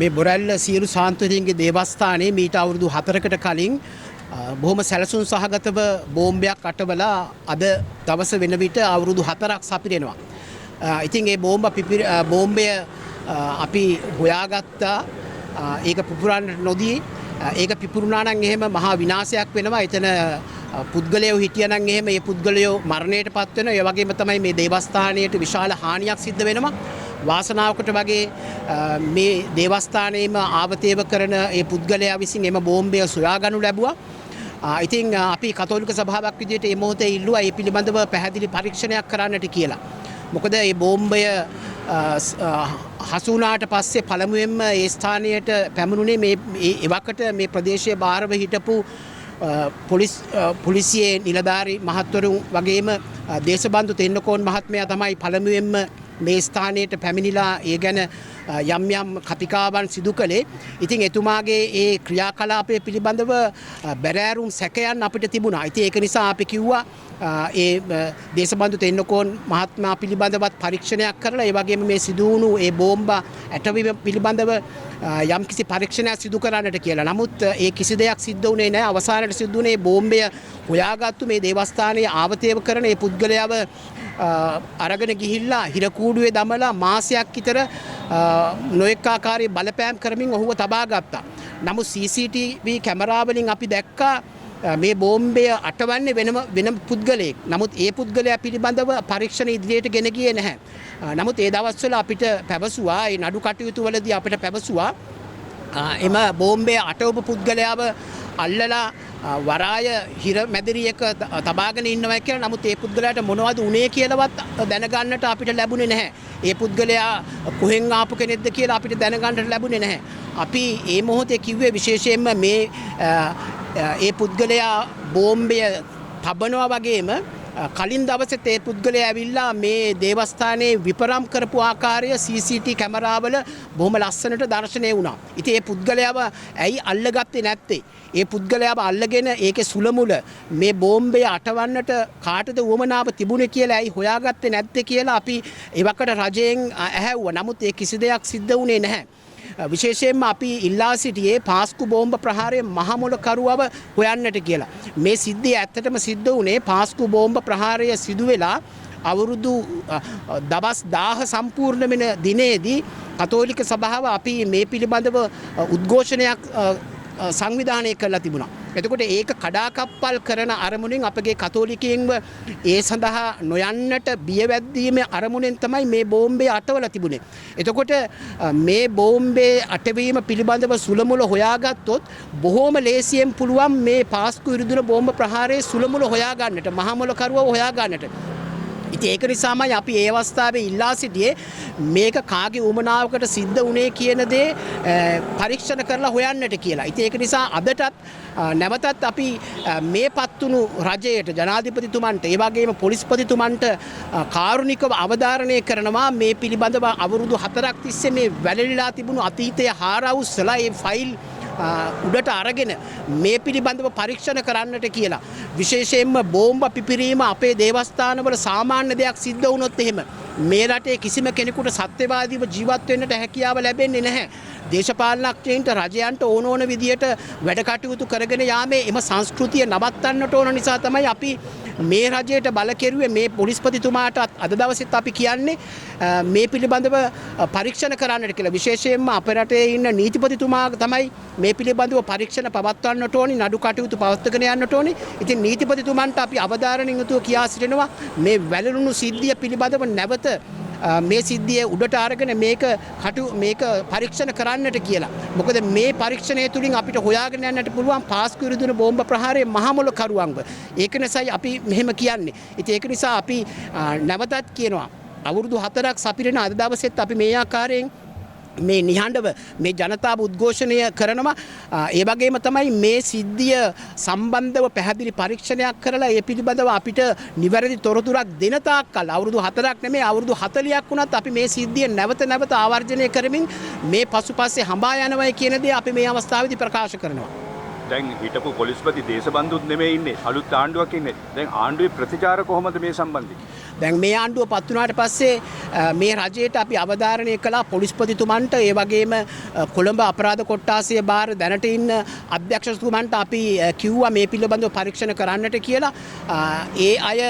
මේ බොරැල්ල සියලු සාන්තුවරියන්ගේ දේවස්ථානයේ මීට අවුරුදු 4කට කලින් බොහොම සැලසුම් සහගතව බෝම්බයක් අටවලා අද දවස වෙන විට අවුරුදු 4ක් සපිරෙනවා. ඉතින් ඒ බෝම්බය අපි හොයාගත්තා. ඒක පුපුරන්නට නොදී ඒක පිපුරුණා නම් එහෙම මහා විනාශයක් වෙනවා. එතන පුද්ගලයෝ හිටියනම් එහෙම ඒ පුද්ගලයෝ මරණයටපත් වෙනවා. ඒ වගේම තමයි මේ දේවස්ථානයට විශාල හානියක් සිද්ධ වෙනවා. වාසනාවකට වගේ මේ දේවස්ථානයේම ආවතේව කරන ඒ පුද්ගලයා විසින් එම බෝම්බය සොයාගනු ලැබුවා. ඉතින් අපි කතෝලික සභාවක් විදිහට මේ මොහොතේ ඉල්ලුවා මේ පිළිබඳව පැහැදිලි පරීක්ෂණයක් කරන්නට කියලා. මොකද මේ බෝම්බය හසු වුණාට පස්සේ පළමුවෙන්ම ඒ ස්ථානයට පැමිණුනේ මේ එවකට මේ ප්‍රදේශයේ බාහිරව හිටපු පොලිසියේ නිලධාරි මහත්වරුන් වගේම දේශබන්දු තෙන්නකෝන් මහත්මයා තමයි පළමුවෙන්ම මේ ස්ථානයට පැමිණිලා ඒ ගැන යම් යම් කතිකාවන් සිදු කළේ. ඉතින් එතුමාගේ ඒ ක්‍රියාකලාපය පිළිබඳව බැරෑරුම් සැකයන් අපිට තිබුණා. ඉතින් ඒක නිසා අපි කිව්වා ඒ දේශබන්දු තෙන්නකෝන් මහත්මයා පිළිබඳවත් පරීක්ෂණයක් කරලා ඒ වගේම මේ සිදු වුණු ඒ බෝම්බ ඇටවීම පිළිබඳව යම්කිසි පරීක්ෂණයක් සිදු කරන්නට කියලා. නමුත් ඒ කිසි දෙයක් සිද්ධ වුණේ නැහැ. අවසානයේ සිද්ධ වුණේ බෝම්බය හොයාගත්තු මේ දේවස්ථානයේ ආවතේව කරන ඒ පුද්ගලයාව අරගෙන ගිහිල්ලා හිරකූඩුවේ දමලා මාසයක් විතර නොඑක ආකාරයේ බලපෑම් කරමින් ඔහුව තබා ගත්තා. නමුත් CCTV කැමරා වලින් අපි දැක්කා මේ බෝම්බය අටවන්නේ වෙනම පුද්ගලයෙක්. නමුත් ඒ පුද්ගලයා පිළිබඳව පරීක්ෂණ ඉදිරියට ගෙන ගියේ නැහැ. නමුත් ඒ දවස්වල අපිට පැවසුවා ඒ නඩු කටයුතු වලදී අපිට පැවසුවා එම බෝම්බය අටවපු පුද්ගලයාව අල්ලලා වරාය හිර මැදිරියක තබාගෙන ඉන්නවා කියලා. නමුත් ඒ පුද්ගලයාට මොනවද උනේ කියලාවත් දැනගන්නට අපිට ලැබුණේ නැහැ. ඒ පුද්ගලයා කොහෙන් ආපු කෙනෙක්ද කියලා අපිට දැනගන්නට ලැබුණේ නැහැ. අපි මේ මොහොතේ කිව්වේ විශේෂයෙන්ම මේ ඒ පුද්ගලයා බෝම්බය තබනවා වගේම කලින් දවසෙත් ඒ පුද්ගලයා ඇවිල්ලා මේ දේවස්ථානයේ විපරම් කරපු ආකාරය CCTV කැමරාවල බොහොම ලස්සනට දැర్శණය වුණා. ඉතින් ඒ පුද්ගලයාව ඇයි අල්ලගත්තේ නැත්තේ? ඒ පුද්ගලයාව අල්ලගෙන ඒකේ සුලමුල මේ බෝම්බය අටවන්නට කාටද උවමනාව තිබුණේ කියලා ඇයි හොයාගත්තේ නැත්තේ කියලා අපි එවකට රජයෙන් ඇහැව්වා. නමුත් ඒ කිසි දෙයක් සිද්ධ වුණේ නැහැ. විශේෂයෙන්ම අපි ඉල්ලා සිටියේ පාස්කු බෝම්බ ප්‍රහාරයේ මහමොලකරුවව හොයන්නට කියලා. මේ සිද්ධිය ඇත්තටම සිද්ධ වුණේ පාස්කු බෝම්බ ප්‍රහාරය සිදු වෙලා අවුරුදු දවස් 1000 සම්පූර්ණ වෙන දිනේදී කතෝලික සභාව අපි මේ පිළිබඳව උද්ඝෝෂණයක් සංවිධානය කරලා තිබුණා. එතකොට ඒක කඩාකප්පල් කරන අරමුණෙන් අපගේ කතෝලිකයින්ව ඒ සඳහා නොයන්නට බියවැද්දීමේ අරමුණෙන් තමයි මේ බෝම්බේ අටවලා තිබුණේ. එතකොට මේ බෝම්බේ අටවීම පිළිබඳව සුලමුල හොයාගත්තොත් බොහෝම ලේසියෙන් පුළුවන් මේ පාස්කු ඉරිදුන බෝම්බ ප්‍රහාරයේ සුලමුල හොයාගන්නට, මහමොලකරුවව හොයාගන්නට. ඉතින් ඒක නිසාමයි අපි ඒ අවස්ථාවේ ඉල්ලා සිටියේ මේක කාගේ උමනාවකට සිද්ධ වුණේ කියන දේ පරීක්ෂණ කරලා හොයන්නට කියලා. ඉතින් ඒක නිසා අදටත් නැවතත් අපි මේ පත්තුණු රජයට, ජනාධිපතිතුමන්ට, ඒ වගේම පොලිස්පතිතුමන්ට කාරුණිකව අවධාරණය කරනවා මේ පිළිබඳව අවුරුදු 4ක් තිස්සේ මේ වැළලීලා තිබුණු අතීතයේ හාරවුස්සලා ඒ ෆයිල් උඩට අරගෙන මේ පිළිබඳව පරීක්ෂණ කරන්නට කියලා. විශේෂයෙන්ම බෝම්බ පිපිරීම අපේ දේවස්ථානවල සාමාන්‍ය දෙයක් සිද්ධ වුණොත් එහෙම මේ රටේ කිසිම කෙනෙකුට සත්‍යවාදීව ජීවත් වෙන්නට හැකියාව ලැබෙන්නේ නැහැ. දේශපාලනඥයින්ට රජයන්ට ඕන විදියට වැඩ කටයුතු කරගෙන යාමේ එම සංස්කෘතිය නවත්තන්නට ඕන නිසා තමයි අපි මේ රජයට බල කෙරුවේ. මේ පොලිස්පතිතුමාට අද දවසෙත් අපි කියන්නේ මේ පිළිබඳව පරීක්ෂණ කරන්නට කියලා. විශේෂයෙන්ම අපේ රටේ ඉන්න නීතිපතිතුමා තමයි මේ පිළිබඳව පරීක්ෂණ පවත්වන්නට ඕනි, නඩු කටයුතු පවත්වාගෙන යන්නට ඕනි. ඉතින් නීතිපතිතුමන්ට අපි අවධාරණයෙන් යුතුව කියා සිටිනවා මේ වැළලුණු සිද්ධිය පිළිබඳව නැවත මේ සිද්ධිය උඩට අරගෙන මේක පරීක්ෂණ කරන්නට කියලා. මොකද මේ පරීක්ෂණය තුලින් අපිට හොයාගෙන යන්නට පුළුවන් පාස්කු ඉරිදුන බෝම්බ ප්‍රහාරයේ මහමොලකරුවන්ව. ඒක නිසායි අපි මෙහෙම කියන්නේ. ඉතින් ඒක නිසා අපි නැවතත් කියනවා අවුරුදු 4ක් සපිරෙන අද දවසෙත් අපි මේ ආකාරයෙන් මේ නිහඬව මේ ජනතාව උද්ඝෝෂණය කරනවා. ඒ වගේම තමයි මේ සිද්ධිය සම්බන්ධව පැහැදිලි පරීක්ෂණයක් කරලා ඒ පිළිබඳව අපිට නිවැරදි තොරතුරක් දෙන තාක්කල් අවුරුදු 4ක් නෙමෙයි අවුරුදු 40ක් වුණත් අපි මේ සිද්ධිය නැවත ආවර්ජනය කරමින් මේ පසුපස්සේ හඹා යනවායි කියන දේ අපි මේ අවස්ථාවේදී ප්‍රකාශ කරනවා. දැන් හිටපු පොලිස්පති දේශබන්දුත් නෙමෙයි ඉන්නේ, අලුත් ආණ්ඩුවක් ඉන්නේ. දැන් ආණ්ඩුවේ ප්‍රතිචාර කොහොමද මේ සම්බන්ධයෙන්? දැන් මේ ආණ්ඩුව පත් වුණාට පස්සේ මේ රජයට අපි අවධාරණය කළා පොලිස්පතිතුමන්ට ඒ වගේම කොළඹ අපරාධ කොට්ටාසය බාර දැනට ඉන්න අධ්‍යක්ෂතුමන්ට අපි කිව්වා මේ පිළිබඳව පරීක්ෂණ කරන්නට කියලා. ඒ අය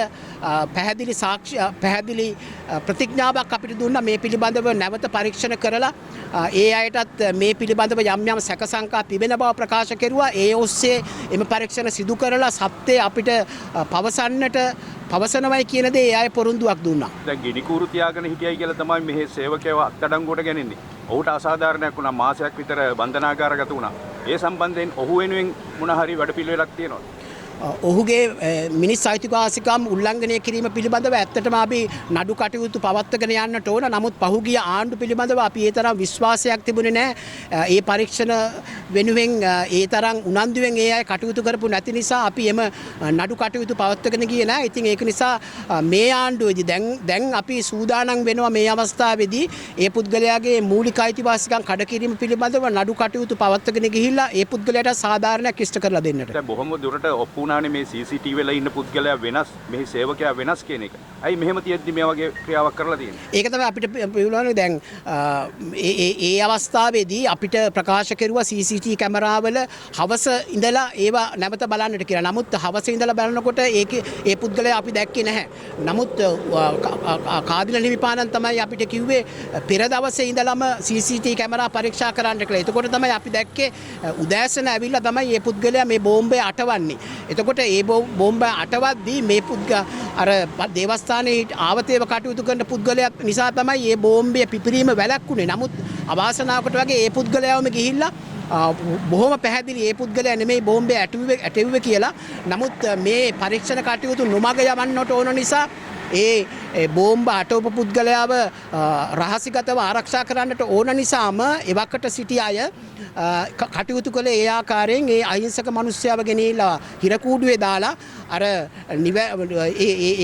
පැහැදිලි සාක්ෂි පැහැදිලි ප්‍රතිඥාවක් අපිට දුන්නා මේ පිළිබඳව නැවත පරීක්ෂණ කරලා ඒ අයටත් මේ පිළිබඳව යම් යම් සැක සංකා තිබෙන බව ප්‍රකාශ කෙරුවා. ඒ ඔස්සේ එම පරීක්ෂණ සිදු කරලා සත්‍යය අපිට පවසන්නට පවසනවයි කියන දේ ඒ අය පොරොන්දුවක් දුන්නා. දැන් ගිනිකූරු තියාගෙන හිටියයි කියලා තමයි මෙහි සේවකයව අත්අඩංගුවට ගැනෙන්නේ. ඔහුට අසාධාරණයක් වුණා, මාසයක් විතර බන්ධනාගාරගත වුණා. ඒ සම්බන්ධයෙන් ඔහු වෙනුවෙන් මොන හරි වැඩපිළිවෙලක් තියෙනවද? ඔහුගේ මිනිස් අයිතිවාසිකම් උල්ලංඝනය කිරීම පිළිබඳව ඇත්තටම අපි නඩු කටයුතු පවත්වාගෙන යන්නට ඕන. නමුත් පහුගිය ආණ්ඩු පිළිබඳව අපි ඒ තරම් විශ්වාසයක් තිබුණේ නැහැ. ඒ පරීක්ෂණ වෙනුවෙන් ඒ තරම් උනන්දුවෙන් ඒ අය කටයුතු කරපු නැති නිසා අපි එම නඩු කටයුතු පවත්වාගෙන ගියේ නැහැ. ඉතින් ඒක නිසා මේ ආණ්ඩුවේදී දැන් අපි සූදානම් වෙනවා මේ අවස්ථාවේදී ඒ පුද්ගලයාගේ මූලික අයිතිවාසිකම් කඩ කිරීම පිළිබඳව නඩු කටයුතු පවත්වාගෙන ගිහිල්ලා ඒ පුද්ගලයාට සාධාරණයක් ඉෂ්ට කරලා දෙන්නට. දැන් බොහොම දුරට ඔප්පු වුණානේ මේ CCTV වල ඉන්න පුද්ගලයා වෙනස්, මෙහි සේවකයා වෙනස් කියන එක. ඇයි මෙහෙම තියෙද්දි මේ වගේ ක්‍රියාවක් කරලා තියෙන්නේ? ඒක තමයි අපිට පිළිගන්නේ. දැන් ඒ අවස්ථාවේදී අපිට ප්‍රකාශ කෙරුවා CCTV කැමරාවල හවස ඉඳලා ඒවා නැවත බලන්නට කියලා. නමුත් හවස ඉඳලා බලනකොට ඒ පුද්ගලයා අපි දැක්කේ නැහැ. නමුත් කාදිල නිවිපානන් තමයි අපිට කිව්වේ පෙර දවසේ ඉඳලම CCTV කැමරා පරීක්ෂා කරන්න කියලා. එතකොට තමයි අපි දැක්කේ උදෑසන ඇවිල්ලා තමයි මේ පුද්ගලයා මේ බෝම්බය අටවන්නේ. එතකොට ඒ බෝම්බ අටවද්දී මේ අර දේවස්ථානයේ ආවතේව කටයුතු කරන පුද්ගලයා නිසා තමයි මේ බෝම්බය පිපිරීම වැළැක්ුණේ. නමුත් අවාසනාවකට වගේ ඒ පුද්ගලයාවම ගිහිල්ලා බොහොම පැහැදිලි ඒ පුද්ගලයා නෙමෙයි බෝම්බය ඇටෙව්වේ කියලා. නමුත් මේ පරීක්ෂණ කටයුතු නොමග යවන්නට ඕන නිසා ඒ බෝම්බ අටවපු පුද්ගලයාව රහසිගතව ආරක්ෂා කරන්නට ඕන නිසාම එවකට සිටි අය කටයුතු කළේ ඒ ආකාරයෙන් ඒ අහිංසක මිනිස්සයව ගෙනීලා හිරකූඩුවේ දාලා අර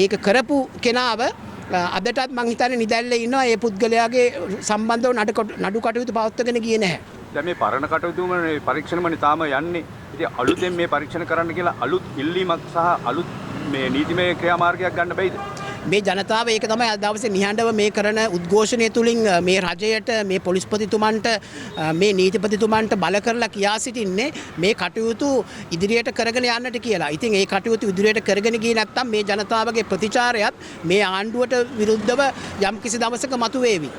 ඒක කරපු කෙනාව අදටත් මං හිතන්නේ නිදැල්ලේ ඉන්නවා. ඒ පුද්ගලයාගේ සම්බන්ධව නඩු කටයුතු පවත්වාගෙන ගියේ නැහැ. දැන් මේ පරණ කටයුතුම පරීක්ෂණමනේ තාම යන්නේ. ඉතින් අලුතෙන් මේ පරීක්ෂණ කරන්න කියලා අලුත් ඉල්ලීමක් සහ අලුත් මේ නීතිමය ක්‍රියාමාර්ගයක් ගන්න බැයිද? මේ ජනතාව ඒක තමයි අද දවසේ නිහඬව මේ කරන උද්ඝෝෂණය තුලින් මේ රජයට, මේ පොලිස්පතිතුමන්ට, මේ නීතිපතිතුමන්ට බල කරලා කියා සිටින්නේ මේ කටයුතු ඉදිරියට කරගෙන යන්නට කියලා. ඉතින් ඒ කටයුතු ඉදිරියට කරගෙන ගියේ නැත්නම් මේ ජනතාවගේ ප්‍රතිචාරයත් මේ ආණ්ඩුවට විරුද්ධව යම්කිසි දවසක මතුවේවි.